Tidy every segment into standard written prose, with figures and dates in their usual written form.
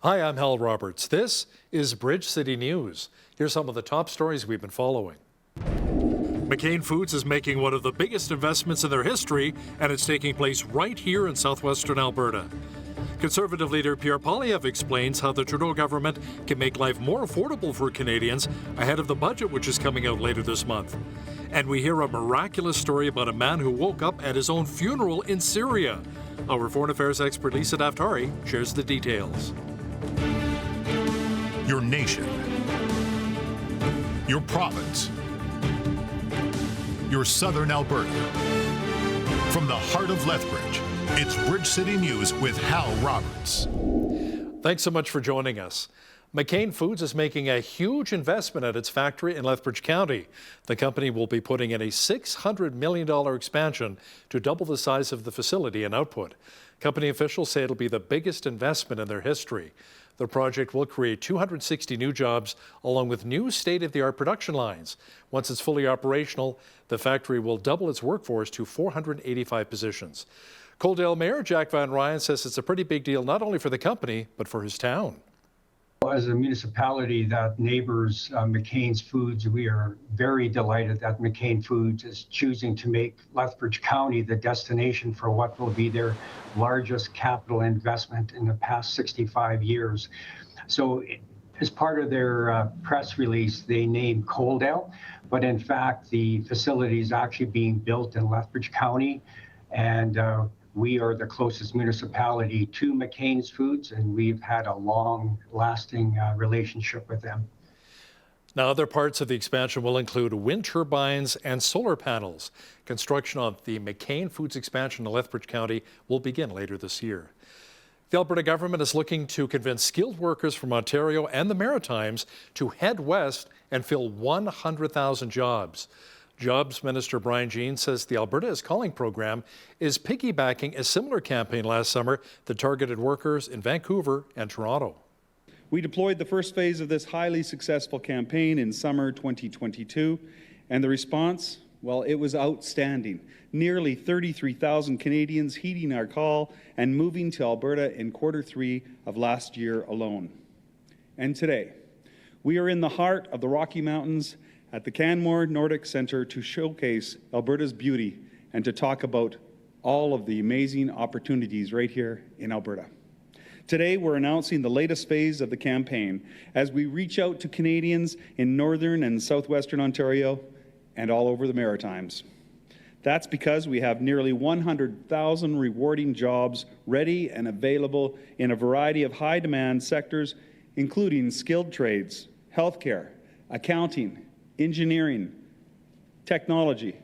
Hi, I'm Hal Roberts. This is Bridge City News. Here's some of the top stories we've been following. McCain Foods is making one of the biggest investments in their history, and it's taking place right here in southwestern Alberta. Conservative leader Pierre Poilievre explains how the Trudeau government can make life more affordable for Canadians ahead of the budget, which is coming out later this month. And we hear a miraculous story about a man who woke up at his own funeral in Syria. Our foreign affairs expert Lisa Daftari shares the details. Your nation, your province, your southern Alberta. From the heart of Lethbridge, it's Bridge City News with Hal Roberts. Thanks so much for joining us. McCain Foods is making a huge investment at its factory in Lethbridge County. The company will be putting in a $600 million expansion to double the size of the facility and output. Company officials say it'll be the biggest investment in their history. The project will create 260 new jobs along with new state-of-the-art production lines. Once it's fully operational, the factory will double its workforce to 485 positions. Coledale Mayor Jack Van Ryan says it's a pretty big deal not only for the company, but for his town. As a municipality that neighbors McCain's Foods, we are very delighted that McCain Foods is choosing to make Lethbridge County the destination for what will be their largest capital investment in the past 65 years. So as part of their press release, they named Coledale, but in fact, the facility is actually being built in Lethbridge County, and we are the closest municipality to McCain's Foods, and we've had a long-lasting relationship with them. Now, other parts of the expansion will include wind turbines and solar panels. Construction on the McCain Foods expansion in Lethbridge County will begin later this year. The Alberta government is looking to convince skilled workers from Ontario and the Maritimes to head west and fill 100,000 jobs. Jobs Minister Brian Jean says the Alberta is Calling program is piggybacking a similar campaign last summer that targeted workers in Vancouver and Toronto. We deployed the first phase of this highly successful campaign in summer 2022, and the response, well, it was outstanding. Nearly 33,000 Canadians heeding our call and moving to Alberta in Q3 of last year alone. And today, we are in the heart of the Rocky Mountains at the Canmore Nordic Centre to showcase Alberta's beauty and to talk about all of the amazing opportunities right here in Alberta. Today, we're announcing the latest phase of the campaign as we reach out to Canadians in northern and southwestern Ontario and all over the Maritimes. That's because we have nearly 100,000 rewarding jobs ready and available in a variety of high-demand sectors, including skilled trades, healthcare, accounting, engineering, technology,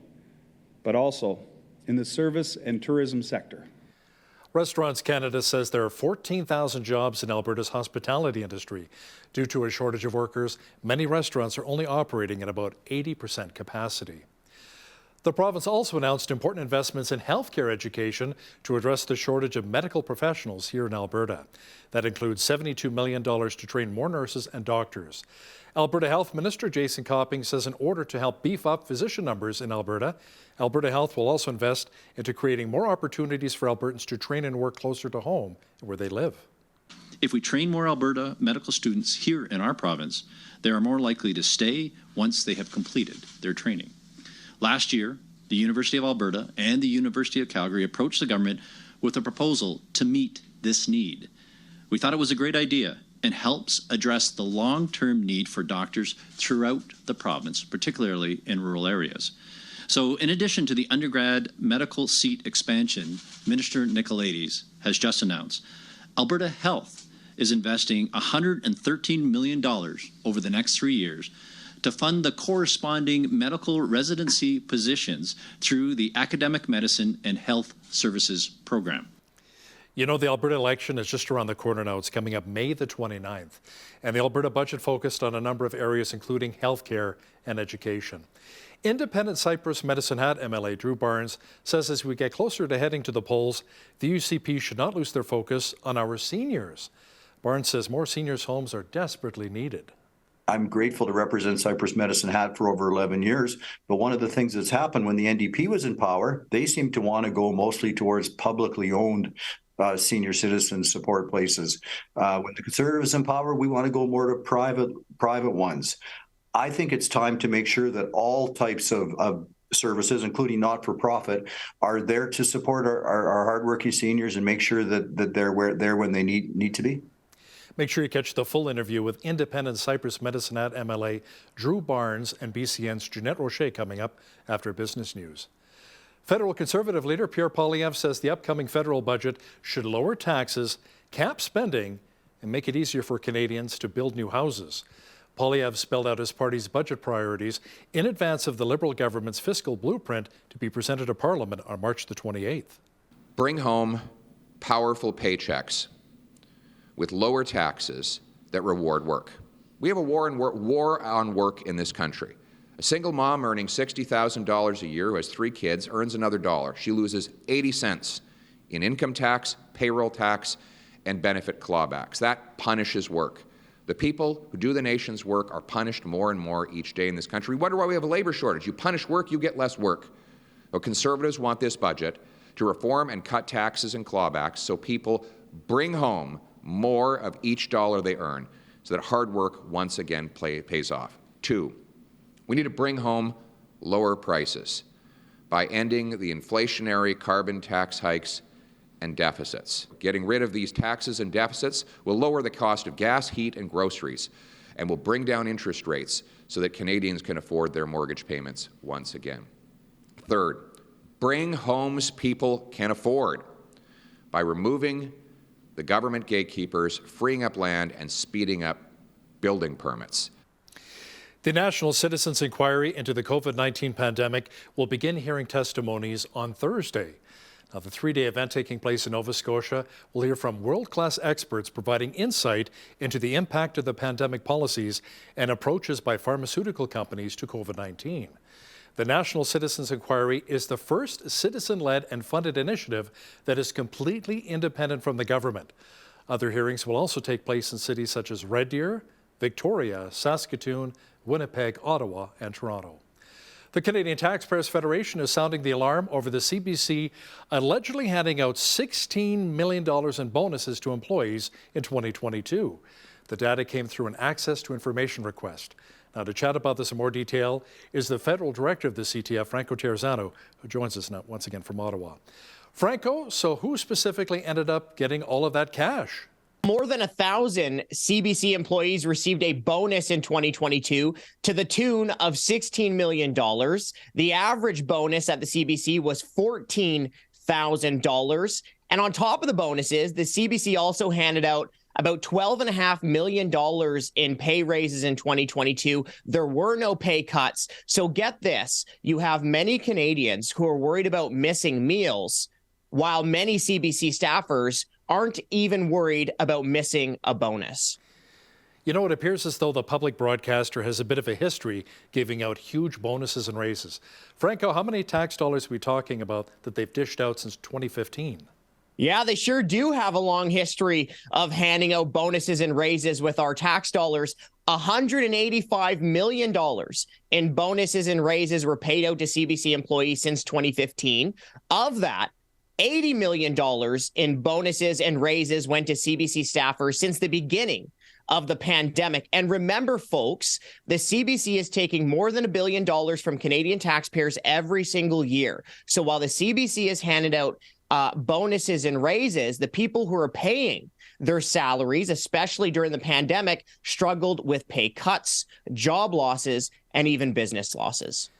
but also in the service and tourism sector. Restaurants Canada says there are 14,000 jobs in Alberta's hospitality industry. Due to a shortage of workers, many restaurants are only operating at about 80% capacity. The province also announced important investments in healthcare education to address the shortage of medical professionals here in Alberta. That includes $72 million to train more nurses and doctors. Alberta Health Minister Jason Copping says in order to help beef up physician numbers in Alberta, Alberta Health will also invest into creating more opportunities for Albertans to train and work closer to home where they live. If we train more Alberta medical students here in our province, they are more likely to stay once they have completed their training. Last year, the University of Alberta and the University of Calgary approached the government with a proposal to meet this need. We thought it was a great idea and helps address the long-term need for doctors throughout the province, particularly in rural areas. So in addition to the undergrad medical seat expansion Minister Nicolaides has just announced, Alberta Health is investing $113 million over the next 3 years to fund the corresponding medical residency positions through the Academic Medicine and Health Services program. You know, the Alberta election is just around the corner now. It's coming up May the 29th. And the Alberta budget focused on a number of areas, including healthcare and education. Independent Cypress Medicine Hat MLA Drew Barnes says as we get closer to heading to the polls, the UCP should not lose their focus on our seniors. Barnes says more seniors' homes are desperately needed. I'm grateful to represent Cypress Medicine Hat for over 11 years, but one of the things that's happened when the NDP was in power, they seemed to want to go mostly towards publicly owned senior citizen support places. When the Conservatives in power, we want to go more to private ones. I think it's time to make sure that all types of services, including not-for-profit, are there to support our hardworking seniors and make sure that they're there when they need to be. Make sure you catch the full interview with independent Cyprus Medicine Hat MLA Drew Barnes and BCN's Jeanette Rocher coming up after Business News. Federal Conservative leader Pierre Poilievre says the upcoming federal budget should lower taxes, cap spending, and make it easier for Canadians to build new houses. Poilievre spelled out his party's budget priorities in advance of the Liberal government's fiscal blueprint to be presented to Parliament on March the 28th. Bring home powerful paychecks with lower taxes that reward work. We have a war on work in this country. A single mom earning $60,000 a year who has 3 kids earns another dollar. She loses 80 cents in income tax, payroll tax, and benefit clawbacks. That punishes work. The people who do the nation's work are punished more and more each day in this country. We wonder why we have a labor shortage. You punish work, you get less work. Well, Conservatives want this budget to reform and cut taxes and clawbacks so people bring home more of each dollar they earn so that hard work once again pays off. 2, we need to bring home lower prices by ending the inflationary carbon tax hikes and deficits. Getting rid of these taxes and deficits will lower the cost of gas, heat, and groceries, and will bring down interest rates so that Canadians can afford their mortgage payments once again. 3rd, bring homes people can afford by removing the government gatekeepers, freeing up land, and speeding up building permits. The National Citizens Inquiry into the COVID-19 pandemic will begin hearing testimonies on Thursday. Now, the 3-day event taking place in Nova Scotia will hear from world-class experts providing insight into the impact of the pandemic policies and approaches by pharmaceutical companies to COVID-19. The National Citizens Inquiry is the first citizen-led and funded initiative that is completely independent from the government. Other hearings will also take place in cities such as Red Deer, Victoria, Saskatoon, Winnipeg, Ottawa, and Toronto. The Canadian Taxpayers Federation is sounding the alarm over the CBC allegedly handing out $16 million in bonuses to employees in 2022. The data came through an Access to Information request. Now, to chat about this in more detail is the federal director of the CTF, Franco Terrazzano, who joins us now once again from Ottawa. Franco, so who specifically ended up getting all of that cash? More than 1,000 CBC employees received a bonus in 2022 to the tune of $16 million. The average bonus at the CBC was $14,000. And on top of the bonuses, the CBC also handed out about $12.5 million in pay raises in 2022. There were no pay cuts. So get this, you have many Canadians who are worried about missing meals, while many CBC staffers aren't even worried about missing a bonus. You know, it appears as though the public broadcaster has a bit of a history giving out huge bonuses and raises. Franco, how many tax dollars are we talking about that they've dished out since 2015? Yeah, they sure do have a long history of handing out bonuses and raises with our tax dollars. $185 million in bonuses and raises were paid out to CBC employees since 2015. Of that, $80 million in bonuses and raises went to CBC staffers since the beginning of the pandemic. And remember, folks, the CBC is taking more than $1 billion from Canadian taxpayers every single year. So while the CBC has handed out bonuses and raises, the people who are paying their salaries, especially during the pandemic, struggled with pay cuts, job losses, and even business losses.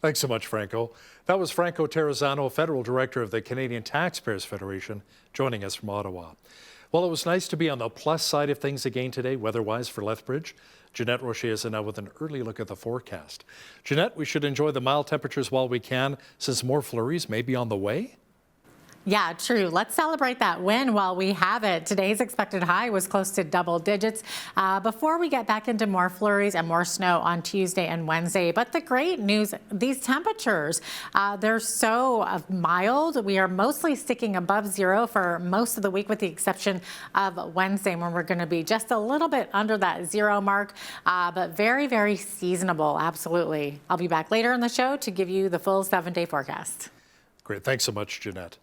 Thanks so much, Franco. That was Franco Terrazzano, Federal Director of the Canadian Taxpayers Federation, joining us from Ottawa. Well, it was nice to be on the plus side of things again today, weather-wise, for Lethbridge. Jeanette Rocher is now with an early look at the forecast. Jeanette, we should enjoy the mild temperatures while we can, since more flurries may be on the way. Yeah, true. Let's celebrate that win while we have it. Today's expected high was close to double digits before we get back into more flurries and more snow on Tuesday and Wednesday. But the great news, these temperatures, they're so mild. We are mostly sticking above zero for most of the week, with the exception of Wednesday, when we're going to be just a little bit under that zero mark, but very, very seasonable. Absolutely. I'll be back later in the show to give you the full 7-day forecast. Great. Thanks so much, Jeanette.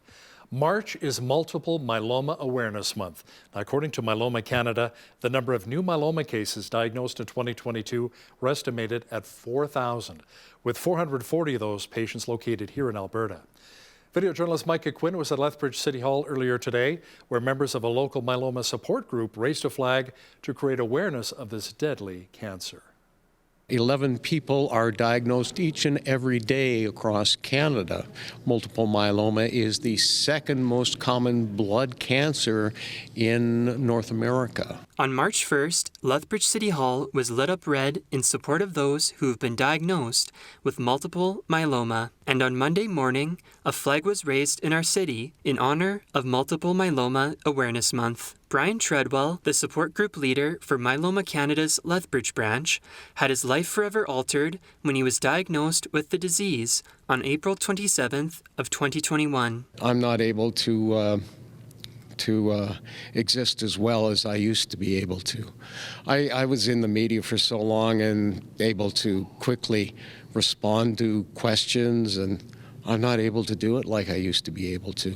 March is Multiple Myeloma Awareness Month. Now, according to Myeloma Canada, the number of new myeloma cases diagnosed in 2022 were estimated at 4,000, with 440 of those patients located here in Alberta. Video journalist Micah Quinn was at Lethbridge City Hall earlier today, where members of a local myeloma support group raised a flag to create awareness of this deadly cancer. 11 people are diagnosed each and every day across Canada. Multiple myeloma is the second most common blood cancer in North America. On March 1st, Lethbridge City Hall was lit up red in support of those who have been diagnosed with multiple myeloma. And on Monday morning, a flag was raised in our city in honor of Multiple Myeloma Awareness Month. Brian Treadwell, the support group leader for Myeloma Canada's Lethbridge branch, had his life forever altered when he was diagnosed with the disease on April 27th of 2021. I'm not able to exist as well as I used to be able to. I was in the media for so long and able to quickly respond to questions, and I'm not able to do it like I used to be able to.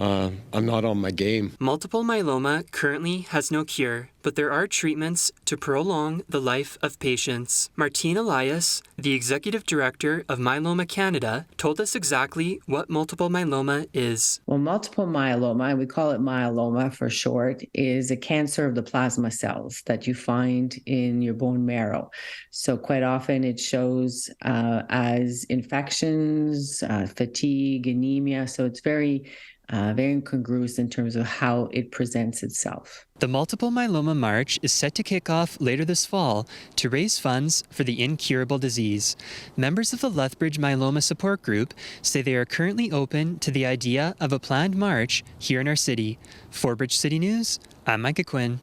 I'm not on my game. Multiple myeloma currently has no cure, but there are treatments to prolong the life of patients. Martine Elias, the executive director of Myeloma Canada, told us exactly what multiple myeloma is. Well, multiple myeloma, and we call it myeloma for short, is a cancer of the plasma cells that you find in your bone marrow. So quite often it shows as infections, fatigue, anemia. So it's very incongruous in terms of how it presents itself. The Multiple Myeloma March is set to kick off later this fall to raise funds for the incurable disease. Members of the Lethbridge Myeloma Support Group say they are currently open to the idea of a planned march here in our city. For Bridge City News, I'm Micah Quinn.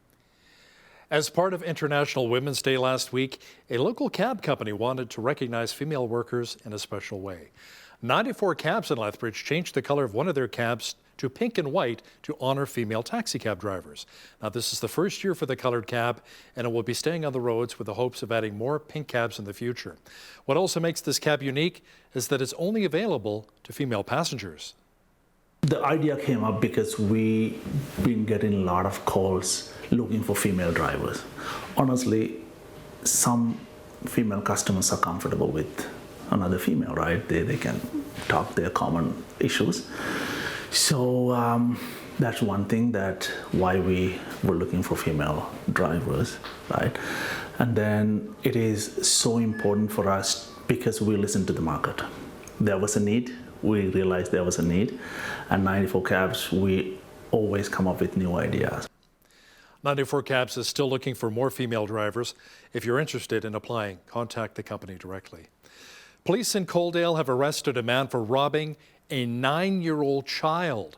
As part of International Women's Day last week, a local cab company wanted to recognize female workers in a special way. 94 cabs in Lethbridge changed the color of one of their cabs to pink and white to honor female taxi cab drivers. Now, this is the first year for the colored cab, and it will be staying on the roads with the hopes of adding more pink cabs in the future. What also makes this cab unique is that it's only available to female passengers. The idea came up because we've been getting a lot of calls looking for female drivers. Honestly, some female customers are comfortable with another female, right? They can talk their common issues. So that's one thing that why we were looking for female drivers, right? And then it is so important for us because we listen to the market. There was a need, we realized there was a need, and 94 cabs, we always come up with new ideas. 94 Cabs is still looking for more female drivers. If you're interested in applying, contact the company directly. Police in Coledale have arrested a man for robbing a 9-year-old child.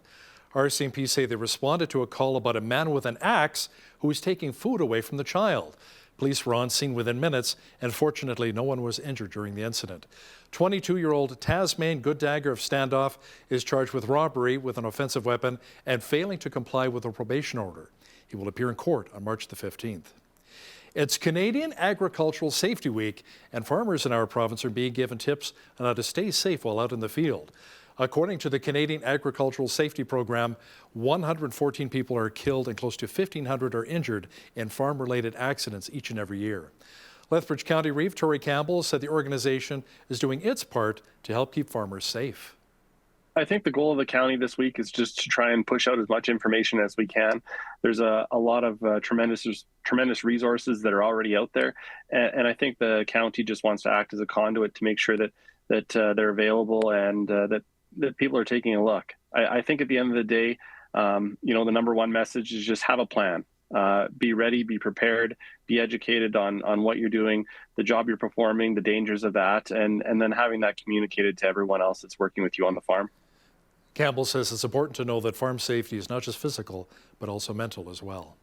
RCMP say they responded to a call about a man with an axe who was taking food away from the child. Police were on scene within minutes, and fortunately no one was injured during the incident. 22-year-old Tasman Gooddagger of Standoff is charged with robbery with an offensive weapon and failing to comply with a probation order. He will appear in court on March the 15th. It's Canadian Agricultural Safety Week, and farmers in our province are being given tips on how to stay safe while out in the field. According to the Canadian Agricultural Safety Program, 114 people are killed and close to 1,500 are injured in farm-related accidents each and every year. Lethbridge County Reeve Tori Campbell said the organization is doing its part to help keep farmers safe. I think the goal of the county this week is just to try and push out as much information as we can. There's a lot of tremendous resources that are already out there, and I think the county just wants to act as a conduit to make sure that they're available and that people are taking a look. I think at the end of the day, the number one message is just have a plan. Be ready, be prepared, be educated on what you're doing, the job you're performing, the dangers of that, and then having that communicated to everyone else that's working with you on the farm. Campbell says it's important to know that farm safety is not just physical, but also mental as well.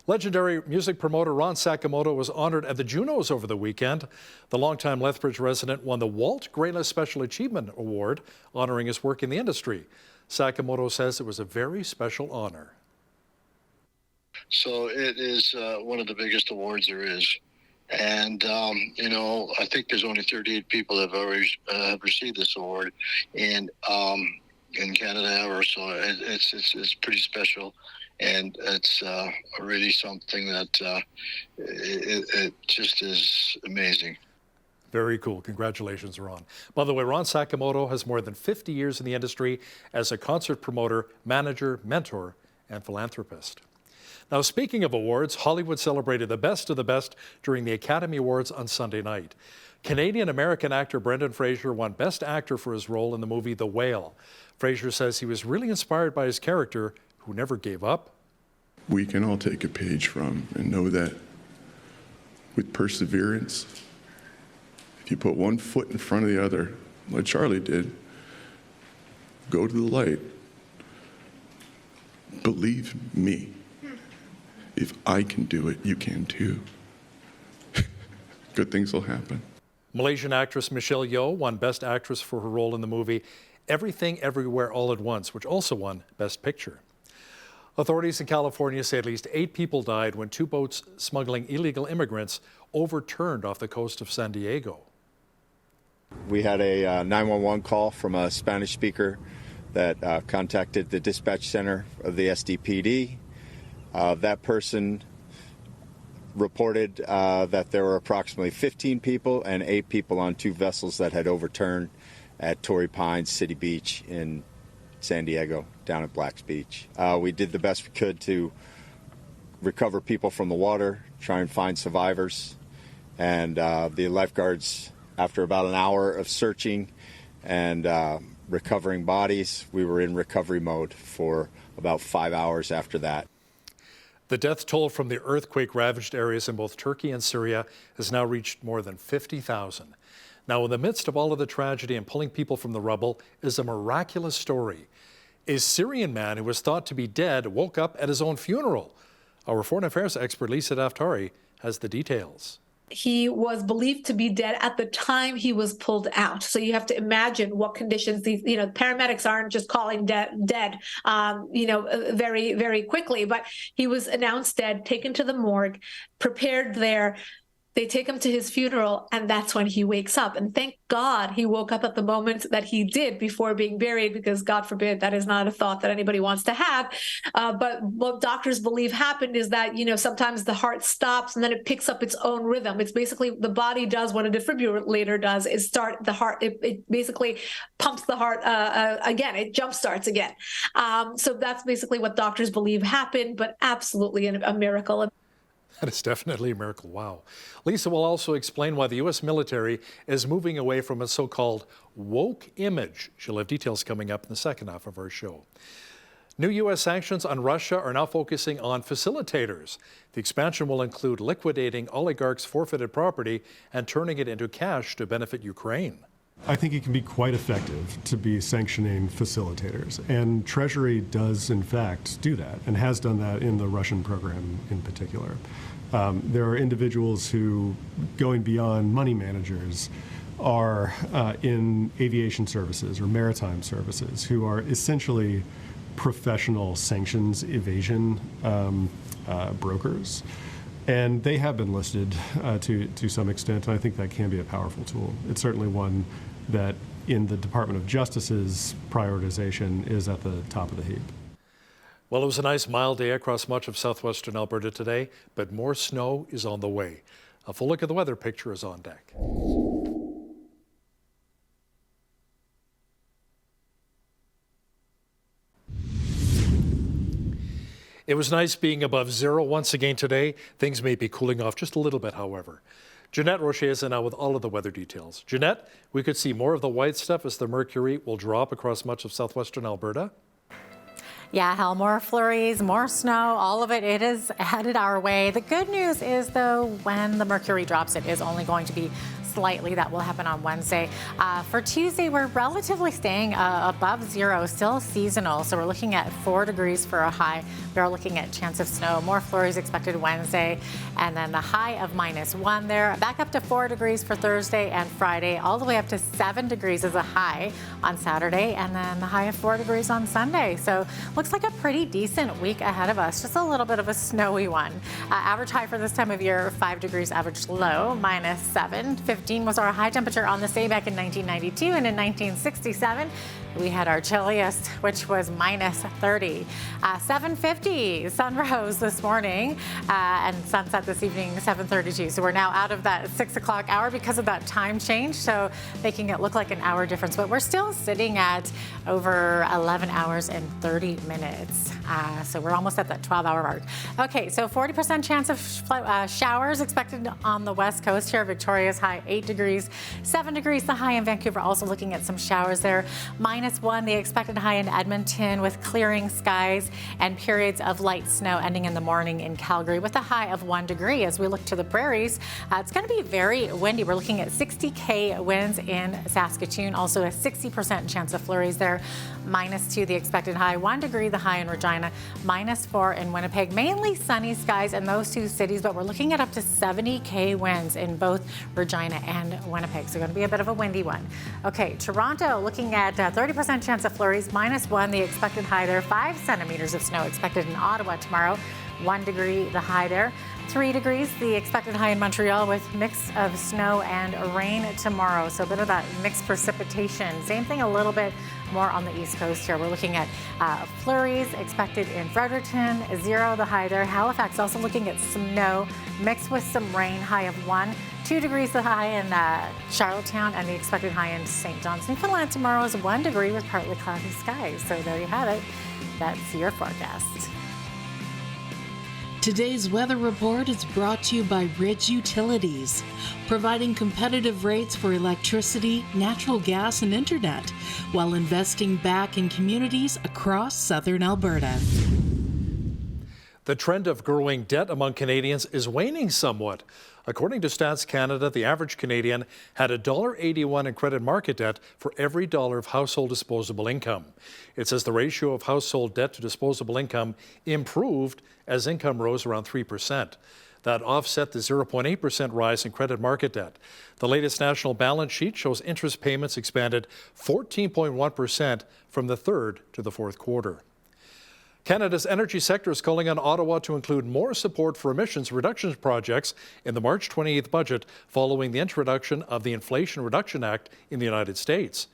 Legendary music promoter Ron Sakamoto was honored at the Junos over the weekend. The longtime Lethbridge resident won the Walt Grayla Special Achievement Award, honoring his work in the industry. Sakamoto says it was a very special honor. So it is one of the biggest awards there is. And, I think there's only 38 people that have already received this award. And in Canada ever. So it's pretty special, and it's really something that it just is amazing. Very cool. Congratulations, Ron. By the way, Ron Sakamoto has more than 50 years in the industry as a concert promoter, manager, mentor, and philanthropist. Now, speaking of awards, Hollywood celebrated the best of the best during the Academy Awards on Sunday night. Canadian-American actor Brendan Fraser won Best Actor for his role in the movie The Whale. Fraser says he was really inspired by his character, who never gave up. We can all take a page from and know that with perseverance, if you put one foot in front of the other, like Charlie did, go to the light. Believe me, if I can do it, you can too. Good things will happen. Malaysian actress Michelle Yeoh won Best Actress for her role in the movie Everything Everywhere All at Once, which also won Best Picture. Authorities in California say at least 8 people died when 2 boats smuggling illegal immigrants overturned off the coast of San Diego. We had a 911 call from a Spanish speaker that contacted the dispatch center of the SDPD. That person reported that there were approximately 15 people and 8 people on 2 vessels that had overturned at Torrey Pines City Beach in San Diego, down at Black's Beach. We did the best we could to recover people from the water, try and find survivors, and the lifeguards, after about an hour of searching and recovering bodies, we were in recovery mode for about 5 hours after that. The death toll from the earthquake-ravaged areas in both Turkey and Syria has now reached more than 50,000. Now, in the midst of all of the tragedy and pulling people from the rubble is a miraculous story. A Syrian man who was thought to be dead woke up at his own funeral. Our foreign affairs expert, Lisa Daftari, has the details. He was believed to be dead at the time he was pulled out. So you have to imagine what conditions these, paramedics aren't just calling dead, very, very quickly. But he was announced dead, taken to the morgue, prepared there. They take him to his funeral, and that's when he wakes up. And thank God he woke up at the moment that he did before being buried, because God forbid, that is not a thought that anybody wants to have. But what doctors believe happened is that, sometimes the heart stops and then it picks up its own rhythm. It's basically the body does what a defibrillator does, is start the heart. It basically pumps the heart again. It jump starts again. So that's basically what doctors believe happened, but absolutely a miracle. That is definitely a miracle. Wow. Lisa will also explain why the U.S. military is moving away from a so-called woke image. She'll have details coming up in the second half of our show. New U.S. sanctions on Russia are now focusing on facilitators. The expansion will include liquidating oligarchs' forfeited property and turning it into cash to benefit Ukraine. I think it can be quite effective to be sanctioning facilitators, and Treasury does in fact do that and has done that in the Russian program in particular. There are individuals who, going beyond money managers, are in aviation services or maritime services, who are essentially professional sanctions evasion brokers. And they have been listed to some extent, and I think that can be a powerful tool. It's certainly one that in the Department of Justice's prioritization is at the top of the heap. Well, it was a nice mild day across much of southwestern Alberta today, but more snow is on the way. A full look at the weather picture is on deck. It was nice being above zero once again today. Things may be cooling off just a little bit, however. Jeanette Rocher is now with all of the weather details. Jeanette, we could see more of the white stuff as the mercury will drop across much of southwestern Alberta. Yeah, Hal, more flurries, more snow, all of it is headed our way. The good news is, though, when the mercury drops, it is only going to be slightly. That will happen on Wednesday. For Tuesday, we're relatively staying above zero, still seasonal. So we're looking at 4 degrees for a high. We are looking at chance of snow. More flurries expected Wednesday. And then the high of -1 there. Back up to 4 degrees for Thursday and Friday. All the way up to 7 degrees as a high on Saturday. And then the high of 4 degrees on Sunday. So looks like a pretty decent week ahead of us. Just a little bit of a snowy one. Average high for this time of year, 5 degrees. Average low, -7. 15 was our high temperature on this day back in 1992, and in 1967, We had our chilliest, which was minus 30. 7:50 sunrose this morning and sunset this evening, 7:32. So we're now out of that 6 o'clock hour because of that time change, so making it look like an hour difference. But we're still sitting at over 11 hours and 30 minutes. So we're almost at that 12-hour mark. Okay, so 40% chance of showers expected on the west coast here. Victoria's high 8 degrees, 7 degrees the high in Vancouver. Also looking at some showers there. -1 the expected high in Edmonton with clearing skies and periods of light snow ending in the morning in Calgary with a high of 1 degree. As we look to the prairies, it's going to be very windy. We're looking at 60 winds in Saskatoon. Also a 60% chance of flurries there. -2 the expected high, 1 degree the high in Regina, -4 in Winnipeg. Mainly sunny skies in those two cities, but we're looking at up to 70 winds in both Regina and Winnipeg. So going to be a bit of a windy one. Okay, Toronto looking at 30% chance of flurries, -1 the expected high there, 5 centimeters of snow expected in Ottawa tomorrow, 1 degree the high there. 3 degrees the expected high in Montreal with mix of snow and rain tomorrow. So a bit of that mixed precipitation. Same thing a little bit more on the east coast here. We're looking at flurries expected in Fredericton, 0 the high there. Halifax also looking at snow mixed with some rain, high of 1. 2 degrees the high in Charlottetown, and the expected high in St. John's, Newfoundland tomorrow is 1 degree with partly cloudy skies. So there you have it. That's your forecast. Today's weather report is brought to you by Ridge Utilities, providing competitive rates for electricity, natural gas, and internet, while investing back in communities across southern Alberta. The trend of growing debt among Canadians is waning somewhat. According to Stats Canada, the average Canadian had $1.81 in credit market debt for every dollar of household disposable income. It says the ratio of household debt to disposable income improved as income rose around 3%. That offset the 0.8% rise in credit market debt. The latest national balance sheet shows interest payments expanded 14.1% from the third to the fourth quarter. Canada's energy sector is calling on Ottawa to include more support for emissions reduction projects in the March 28th budget following the introduction of the Inflation Reduction Act in the United States.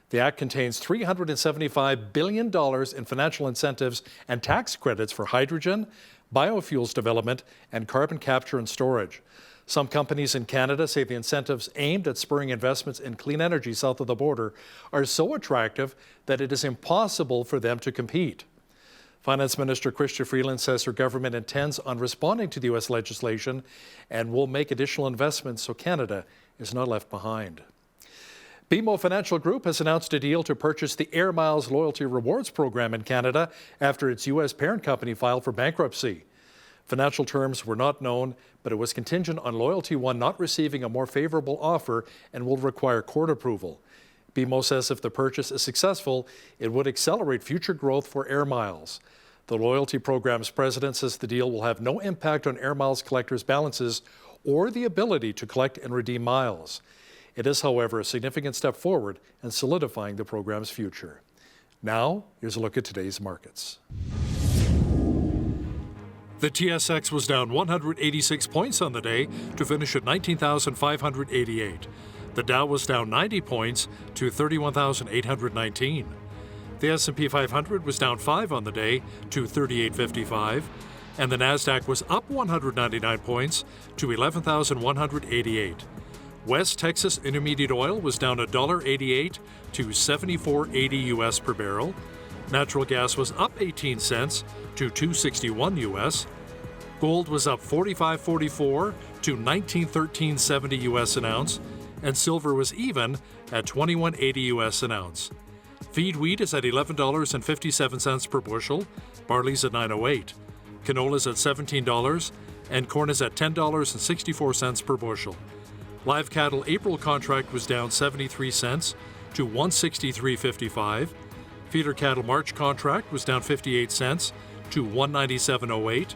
The act contains $375 billion in financial incentives and tax credits for hydrogen, biofuels development, and carbon capture and storage. Some companies in Canada say the incentives aimed at spurring investments in clean energy south of the border are so attractive that it is impossible for them to compete. Finance Minister Chrystia Freeland says her government intends on responding to the U.S. legislation and will make additional investments so Canada is not left behind. BMO Financial Group has announced a deal to purchase the Air Miles loyalty rewards program in Canada after its U.S. parent company filed for bankruptcy. Financial terms were not known, but it was contingent on Loyalty One not receiving a more favorable offer and will require court approval. BMO says if the purchase is successful, it would accelerate future growth for Air Miles. The loyalty program's president says the deal will have no impact on Air Miles collectors' balances or the ability to collect and redeem miles. It is, however, a significant step forward in solidifying the program's future. Now, here's a look at today's markets. The TSX was down 186 points on the day to finish at 19,588. The Dow was down 90 points to 31,819. The S&P 500 was down 5 on the day to 3855, and the Nasdaq was up 199 points to 11,188. West Texas Intermediate Oil was down $1.88 to $74.80 US per barrel. Natural gas was up 18 cents to $2.61 US. Gold was up 45.44 to $19.1370 US an ounce, and silver was even at $21.80 US an ounce. Feed wheat is at $11.57 per bushel, barley's at $9.08, canola's at $17, and corn is at $10.64 per bushel. Live cattle April contract was down 73 cents to $163.55. Feeder cattle March contract was down 58 cents to $197.08.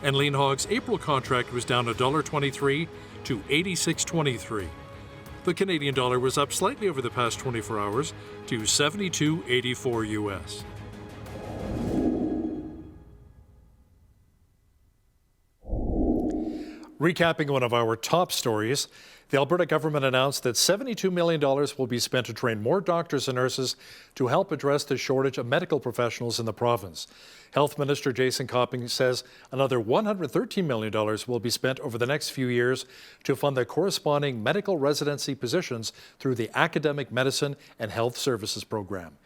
And lean hogs April contract was down $1.23 to $86.23. The Canadian dollar was up slightly over the past 24 hours to $72.84 US. Recapping one of our top stories, the Alberta government announced that $72 million will be spent to train more doctors and nurses to help address the shortage of medical professionals in the province. Health Minister Jason Copping says another $113 million will be spent over the next few years to fund the corresponding medical residency positions through the Academic Medicine and Health Services program.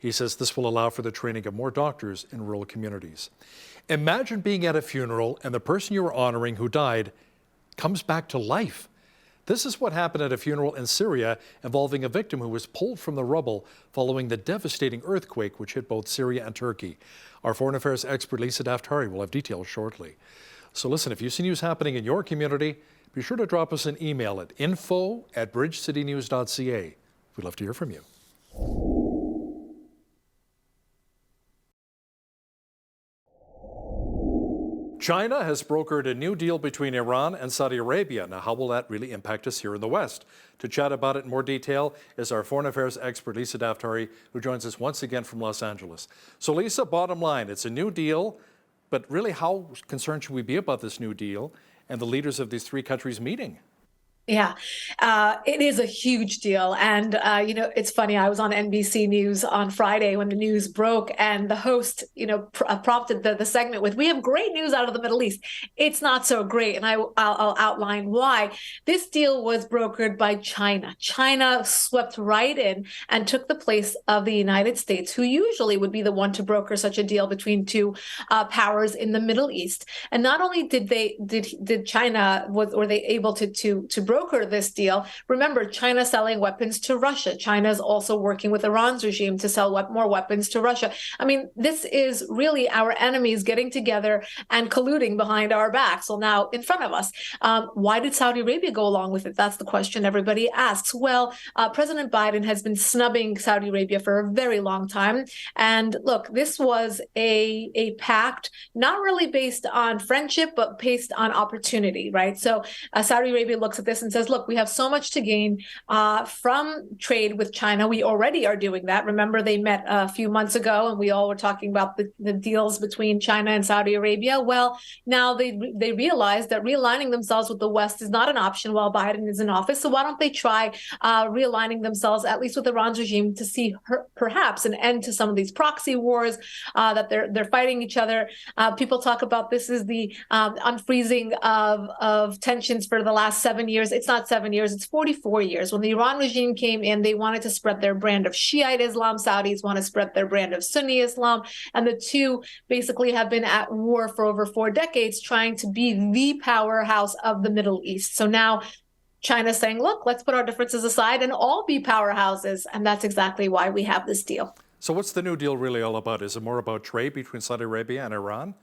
He says this will allow for the training of more doctors in rural communities. Imagine being at a funeral and the person you were honoring who died comes back to life. This is what happened at a funeral in Syria involving a victim who was pulled from the rubble following the devastating earthquake which hit both Syria and Turkey. Our foreign affairs expert Lisa Daftari will have details shortly. So listen, if you see news happening in your community, be sure to drop us an email at info@bridgecitynews.ca. We'd love to hear from you. China has brokered a new deal between Iran and Saudi Arabia. Now, how will that really impact us here in the West? To chat about it in more detail is our foreign affairs expert, Lisa Daftari, who joins us once again from Los Angeles. So, Lisa, bottom line, it's a new deal, but really how concerned should we be about this new deal and the leaders of these three countries meeting? Yeah, it is a huge deal. And, it's funny, I was on NBC News on Friday when the news broke, and the host, prompted the segment with, "We have great news out of the Middle East." It's not so great. And I'll outline why. This deal was brokered by China. China swept right in and took the place of the United States, who usually would be the one to broker such a deal between two powers in the Middle East. And not only did China, were they able to broker this deal. Remember, China selling weapons to Russia. China is also working with Iran's regime to sell more weapons to Russia. I mean, this is really our enemies getting together and colluding behind our backs. Well, now in front of us. Why did Saudi Arabia go along with it? That's the question everybody asks. Well, President Biden has been snubbing Saudi Arabia for a very long time. And look, this was a pact not really based on friendship, but based on opportunity, right? So Saudi Arabia looks at this and says, look, we have so much to gain from trade with China. We already are doing that. Remember, they met a few months ago and we all were talking about the deals between China and Saudi Arabia. Well, now they realize that realigning themselves with the West is not an option while Biden is in office. So why don't they try realigning themselves, at least with Iran's regime, to see perhaps an end to some of these proxy wars that they're fighting each other. People talk about this as the unfreezing of tensions for the last 7 years. It's not 7 years, it's 44 years. When the Iran regime came in, they wanted to spread their brand of Shiite Islam. Saudis want to spread their brand of Sunni Islam. And the two basically have been at war for over 4 decades, trying to be the powerhouse of the Middle East. So now China's saying, look, let's put our differences aside and all be powerhouses. And that's exactly why we have this deal. So what's the new deal really all about? Is it more about trade between Saudi Arabia and Iran?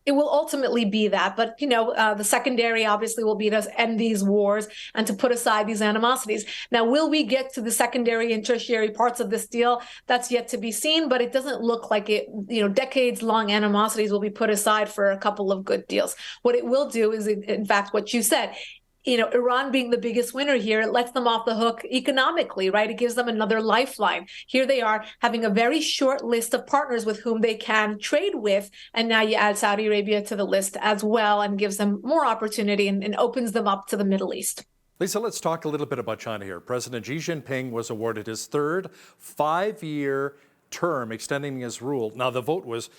It will ultimately be that. But, the secondary obviously will be to end these wars and to put aside these animosities. Now, will we get to the secondary and tertiary parts of this deal? That's yet to be seen, but it doesn't look like it, decades-long animosities will be put aside for a couple of good deals. What it will do is, in fact, what you said. Iran being the biggest winner here, it lets them off the hook economically, right? It gives them another lifeline. Here they are having a very short list of partners with whom they can trade with. And now you add Saudi Arabia to the list as well and gives them more opportunity and opens them up to the Middle East. Lisa, let's talk a little bit about China here. President Xi Jinping was awarded his third 5-year term, extending his rule. Now, the vote was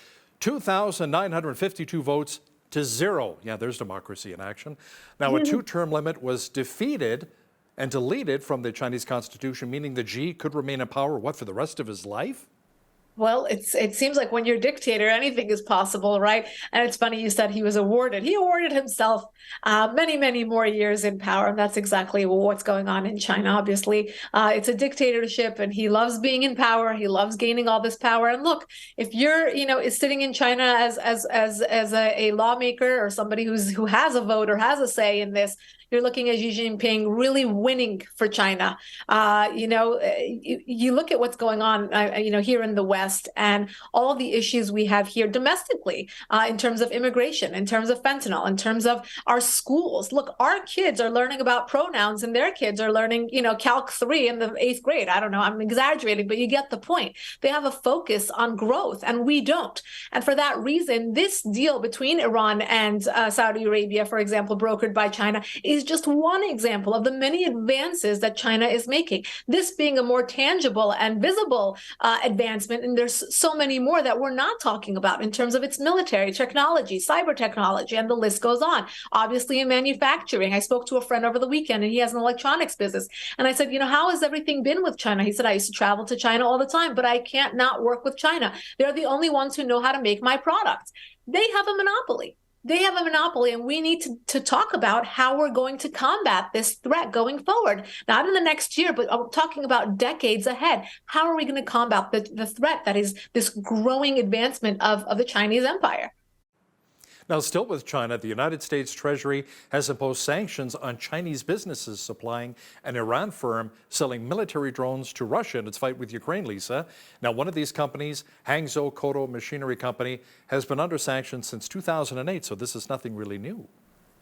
2,952 votes to 0. Yeah, there's democracy in action. Now, a 2-term limit was defeated and deleted from the Chinese constitution, meaning that Xi could remain in power, for the rest of his life? Well, it seems like when you're a dictator, anything is possible, right? And it's funny you said he was awarded. He awarded himself many, many more years in power. And that's exactly what's going on in China, obviously. It's a dictatorship and he loves being in power. He loves gaining all this power. And look, if you're, is sitting in China as a lawmaker or somebody who has a vote or has a say in this, you're looking at Xi Jinping really winning for China. You look at what's going on, here in the West. unrest and all of the issues we have here domestically in terms of immigration, in terms of fentanyl, in terms of our schools. Look, our kids are learning about pronouns and their kids are learning, Calc 3 in the 8th grade. I don't know, I'm exaggerating, but you get the point. They have a focus on growth and we don't. And for that reason, this deal between Iran and Saudi Arabia, for example, brokered by China, is just one example of the many advances that China is making. This being a more tangible and visible advancement, and there's so many more that we're not talking about in terms of its military technology, cyber technology, and the list goes on. Obviously in manufacturing, I spoke to a friend over the weekend and he has an electronics business. And I said, how has everything been with China? He said, I used to travel to China all the time, but I can't not work with China. They're the only ones who know how to make my products. They have a monopoly. They have a monopoly, and we need to talk about how we're going to combat this threat going forward. Not in the next year, but I'm talking about decades ahead. How are we going to combat the threat that is this growing advancement of the Chinese empire? Now, still with China, the United States Treasury has imposed sanctions on Chinese businesses supplying an Iran firm selling military drones to Russia in its fight with Ukraine, Lisa. Now, one of these companies, Hangzhou Koto Machinery Company, has been under sanctions since 2008, so this is nothing really new.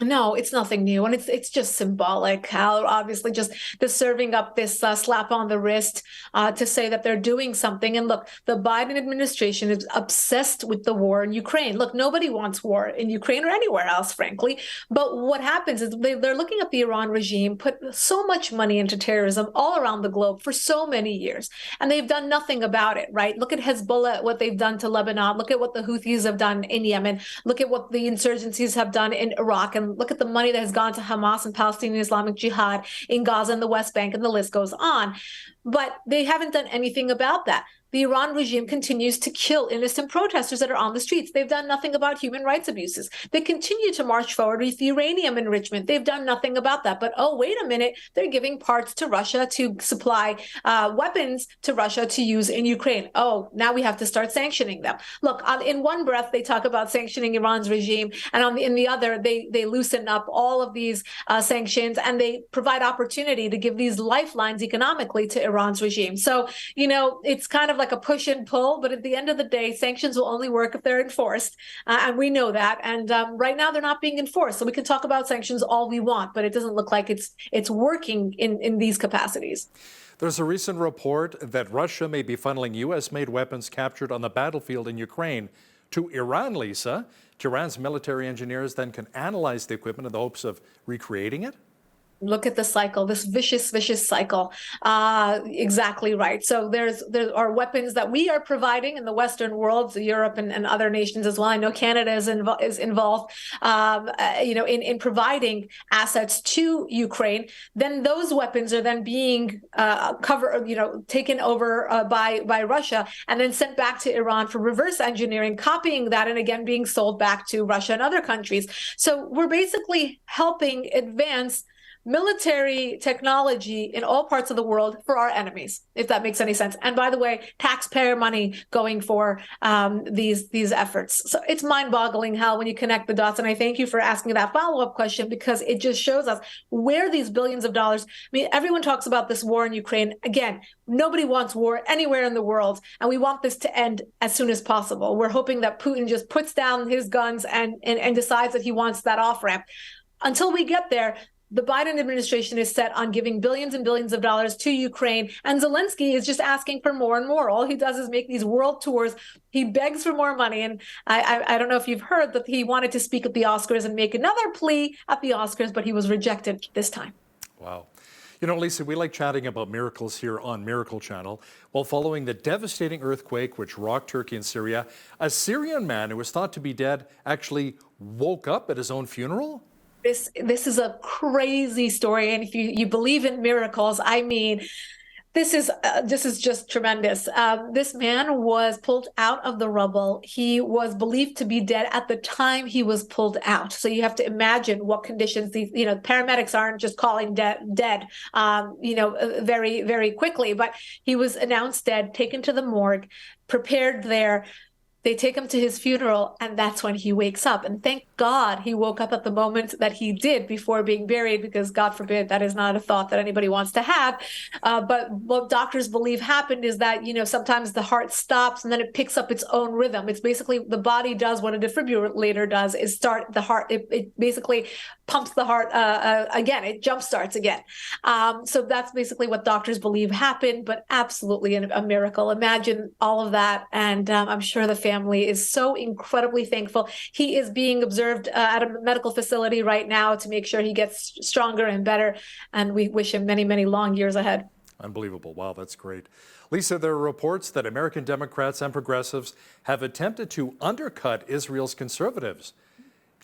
No, it's nothing new. And it's just symbolic how obviously just the serving up this slap on the wrist to say that they're doing something. And look, the Biden administration is obsessed with the war in Ukraine. Look, nobody wants war in Ukraine or anywhere else, frankly. But what happens is they're looking at the Iran regime, put so much money into terrorism all around the globe for so many years. And they've done nothing about it, right? Look at Hezbollah, what they've done to Lebanon. Look at what the Houthis have done in Yemen. Look at what the insurgencies have done in Iraq. And look at the money that has gone to Hamas and Palestinian Islamic Jihad in Gaza and the West Bank, and the list goes on. But they haven't done anything about that. The Iran regime continues to kill innocent protesters that are on the streets. They've done nothing about human rights abuses. They continue to march forward with uranium enrichment. They've done nothing about that. But, oh, wait a minute, they're giving parts to Russia to supply weapons to Russia to use in Ukraine. Oh, now we have to start sanctioning them. Look, in one breath, they talk about sanctioning Iran's regime, and in the other, they loosen up all of these sanctions, and they provide opportunity to give these lifelines economically to Iran's regime. So, it's kind of like a push and pull, but at the end of the day, sanctions will only work if they're enforced, and we know that. And right now, they're not being enforced. So we can talk about sanctions all we want, but it doesn't look like it's working in these capacities. There's a recent report that Russia may be funneling U.S.-made weapons captured on the battlefield in Ukraine to Iran, Lisa. Iran's military engineers then can analyze the equipment in the hopes of recreating it. Look at the cycle, this vicious cycle. Exactly right. So there are weapons that we are providing in the Western world, so Europe and other nations as well. I know Canada is involved, in providing assets to Ukraine. Then those weapons are then being taken over by Russia and then sent back to Iran for reverse engineering, copying that, and again being sold back to Russia and other countries. So we're basically helping advance military technology in all parts of the world for our enemies, if that makes any sense. And by the way, taxpayer money going for these efforts. So it's mind-boggling how when you connect the dots, and I thank you for asking that follow-up question, because it just shows us where these billions of dollars, everyone talks about this war in Ukraine. Again, nobody wants war anywhere in the world, and we want this to end as soon as possible. We're hoping that Putin just puts down his guns and decides that he wants that off-ramp. Until we get there, the Biden administration is set on giving billions and billions of dollars to Ukraine, and Zelensky is just asking for more and more. All he does is make these world tours. He begs for more money, and I don't know if you've heard that he wanted to speak at the Oscars and make another plea at the Oscars, but he was rejected this time. Wow. Lisa, we like chatting about miracles here on Miracle Channel. Well, following the devastating earthquake which rocked Turkey and Syria, a Syrian man who was thought to be dead actually woke up at his own funeral? This is a crazy story, and if you believe in miracles, this is just tremendous. This man was pulled out of the rubble. He was believed to be dead at the time he was pulled out. So you have to imagine what conditions these, paramedics aren't just calling dead, very, very quickly. But he was announced dead, taken to the morgue, prepared there. They take him to his funeral, and that's when he wakes up. And thank God he woke up at the moment that he did before being buried, because God forbid, that is not a thought that anybody wants to have. But what doctors believe happened is that, sometimes the heart stops and then it picks up its own rhythm. It's basically the body does what a defibrillator does, is start the heart. It basically pumps the heart again. It jump starts again. So that's basically what doctors believe happened, but absolutely a miracle. Imagine all of that. And I'm sure the family is so incredibly thankful. He is being observed at a medical facility right now to make sure he gets stronger and better. And we wish him many, many long years ahead. Unbelievable. Wow, that's great. Lisa, there are reports that American Democrats and progressives have attempted to undercut Israel's conservatives.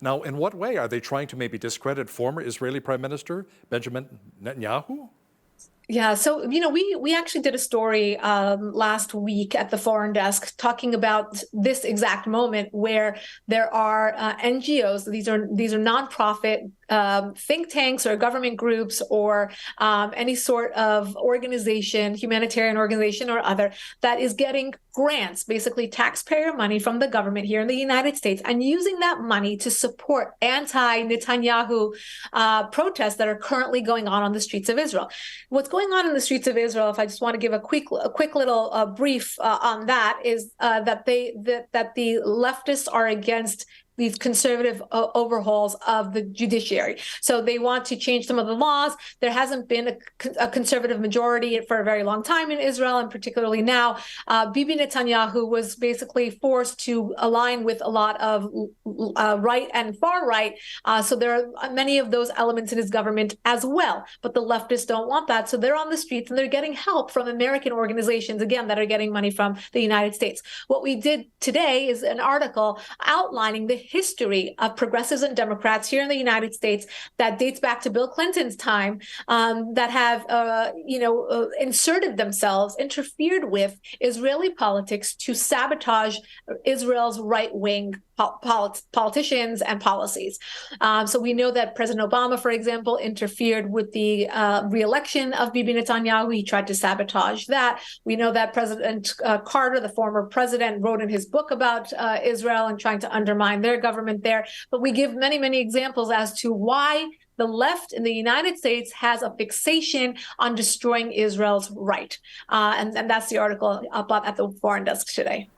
Now, in what way? Are they trying to maybe discredit former Israeli Prime Minister Benjamin Netanyahu? Yeah, so, we actually did a story last week at the Foreign Desk talking about this exact moment where there are NGOs, these are nonprofit think tanks or government groups or any sort of organization, humanitarian organization or other, that is getting grants, basically taxpayer money from the government here in the United States, and using that money to support anti-Netanyahu protests that are currently going on the streets of Israel. What's going on in the streets of Israel, if I just want to give a quick little brief on that, is that the leftists are against these conservative overhauls of the judiciary. So they want to change some of the laws. There hasn't been a conservative majority for a very long time in Israel, and particularly now. Bibi Netanyahu was basically forced to align with a lot of right and far right. So there are many of those elements in his government as well. But the leftists don't want that. So they're on the streets and they're getting help from American organizations, again, that are getting money from the United States. What we did today is an article outlining the history of progressives and Democrats here in the United States that dates back to Bill Clinton's time, that have, inserted themselves, interfered with Israeli politics to sabotage Israel's right-wing politicians and policies. So we know that President Obama, for example, interfered with the re-election of Bibi Netanyahu. He tried to sabotage that. We know that President Carter, the former president, wrote in his book about Israel and trying to undermine their government there. But we give many, many examples as to why the left in the United States has a fixation on destroying Israel's right. And that's the article up at the Foreign Desk today.